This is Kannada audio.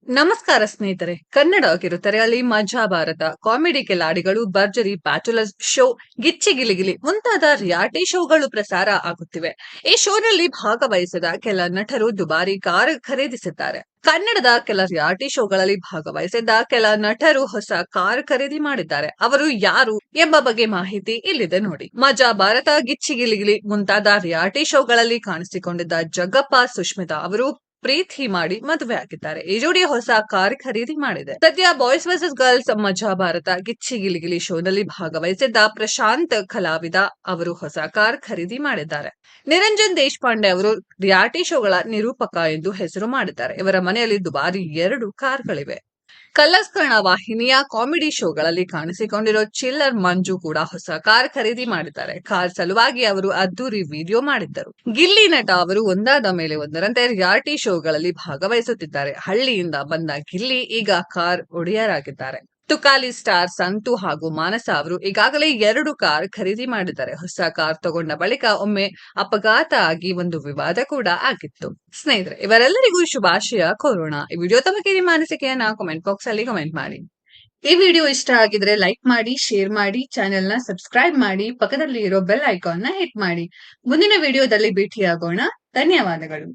ನಮಸ್ಕಾರ ಸ್ನೇಹಿತರೆ, ಕನ್ನಡ ಕಿರುತೆರೆಯಲ್ಲಿ ಮಜಾ ಭಾರತ, ಕಾಮಿಡಿ ಕಿಲಾಡಿಗಳು, ಭರ್ಜರಿ ಬ್ಯಾಚುಲರ್ಸ್ ಶೋ, ಗಿಚ್ಚಿ ಗಿಲಿಗಿಲಿ ಮುಂತಾದ ರಿಯಾಲಿಟಿ ಶೋಗಳು ಪ್ರಸಾರ ಆಗುತ್ತಿವೆ. ಈ ಶೋನಲ್ಲಿ ಭಾಗವಹಿಸಿದ ಕೆಲ ನಟರು ದುಬಾರಿ ಕಾರ್ ಖರೀದಿಸಿದ್ದಾರೆ. ಕನ್ನಡದ ಕೆಲ ರಿಯಾಲಿಟಿ ಶೋಗಳಲ್ಲಿ ಭಾಗವಹಿಸಿದ್ದ ಕೆಲ ನಟರು ಹೊಸ ಕಾರ್ ಖರೀದಿ ಮಾಡಿದ್ದಾರೆ. ಅವರು ಯಾರು ಎಂಬ ಬಗ್ಗೆ ಮಾಹಿತಿ ಇಲ್ಲಿದೆ ನೋಡಿ. ಮಜಾ ಭಾರತ, ಗಿಚ್ಚಿ ಗಿಲಿಗಿಲಿ ಮುಂತಾದ ರಿಯಾಲಿಟಿ ಶೋಗಳಲ್ಲಿ ಕಾಣಿಸಿಕೊಂಡಿದ್ದ ಜಗ್ಗಪ್ಪ ಸುಷ್ಮಿತಾ ಅವರು ಪ್ರೀತಿ ಮಾಡಿ ಮದುವೆ ಆಗಿದ್ದಾರೆ. ಈ ಜೋಡಿ ಹೊಸ ಕಾರ್ ಖರೀದಿ ಮಾಡಿದೆ. ಸದ್ಯ ಬಾಯ್ಸ್ ವರ್ಸಸ್ ಗರ್ಲ್ಸ್, ಮಜಾ ಭಾರತ, ಗಿಚ್ಚಿ ಗಿಲಿಗಿಲಿ ಶೋನಲ್ಲಿ ಭಾಗವಹಿಸಿದ್ದ ಪ್ರಶಾಂತ್ ಕಲಾವಿದ ಅವರು ಹೊಸ ಕಾರ್ ಖರೀದಿ ಮಾಡಿದ್ದಾರೆ. ನಿರಂಜನ್ ದೇಶಪಾಂಡೆ ಅವರು ರಿಯಾಲಿಟಿ ಶೋಗಳ ನಿರೂಪಕ ಎಂದು ಹೆಸರು ಮಾಡಿದ್ದಾರೆ. ಇವರ ಮನೆಯಲ್ಲಿ ದುಬಾರಿ 2 ಕಾರ್ಗಳಿವೆ. ಕಲರ್ಸ್ ಕನ್ನಡ ವಾಹಿನಿಯ ಕಾಮಿಡಿ ಶೋಗಳಲ್ಲಿ ಕಾಣಿಸಿಕೊಂಡಿರೋ ಚಿಲ್ಲರ್ ಮಂಜು ಕೂಡ ಹೊಸ ಕಾರ್ ಖರೀದಿ ಮಾಡಿದ್ದಾರೆ. ಕಾರ್ ಸಲುವಾಗಿ ಅವರು ಅದ್ದೂರಿ ವಿಡಿಯೋ ಮಾಡಿದ್ದರು. ಗಿಲ್ಲಿ ನಟ ಅವರು ಒಂದಾದ ಮೇಲೆ ಒಂದರಂತೆ ರಿಯಾಲಿಟಿ ಶೋಗಳಲ್ಲಿ ಭಾಗವಹಿಸುತ್ತಿದ್ದಾರೆ. ಹಳ್ಳಿಯಿಂದ ಬಂದ ಗಿಲ್ಲಿ ಈಗ ಕಾರ್ ಒಡೆಯರಾಗಿದ್ದಾರೆ. ತುಕಾಲಿ ಸ್ಟಾರ್ ಸಂತು ಹಾಗೂ ಮಾನಸ ಅವರು ಈಗಾಗಲೇ 2 ಕಾರ್ ಖರೀದಿ ಮಾಡಿದ್ದಾರೆ. ಹೊಸ ಕಾರ್ ತಗೊಂಡ ಬಳಿಕ ಒಮ್ಮೆ ಅಪಘಾತ ಆಗಿ ಒಂದು ವಿವಾದ ಕೂಡ ಆಗಿತ್ತು. ಸ್ನೇಹಿತರೆ, ಇವರೆಲ್ಲರಿಗೂ ಶುಭಾಶಯ ಕೋರೋಣ. ಈ ವಿಡಿಯೋ ತಮಗೆ ನಿಮ್ಮ ಅನಿಸಿಕೆಯನ್ನ ಕಾಮೆಂಟ್ ಬಾಕ್ಸ್ ಅಲ್ಲಿ ಕಮೆಂಟ್ ಮಾಡಿ. ಈ ವಿಡಿಯೋ ಇಷ್ಟ ಆಗಿದ್ರೆ ಲೈಕ್ ಮಾಡಿ, ಶೇರ್ ಮಾಡಿ, ಚಾನೆಲ್ ನ ಸಬ್ಸ್ಕ್ರೈಬ್ ಮಾಡಿ, ಪಕ್ಕದಲ್ಲಿ ಇರೋ ಬೆಲ್ ಐಕಾನ್ ನ ಹಿಟ್ ಮಾಡಿ. ಮುಂದಿನ ವಿಡಿಯೋದಲ್ಲಿ ಭೇಟಿಯಾಗೋಣ. ಧನ್ಯವಾದಗಳು.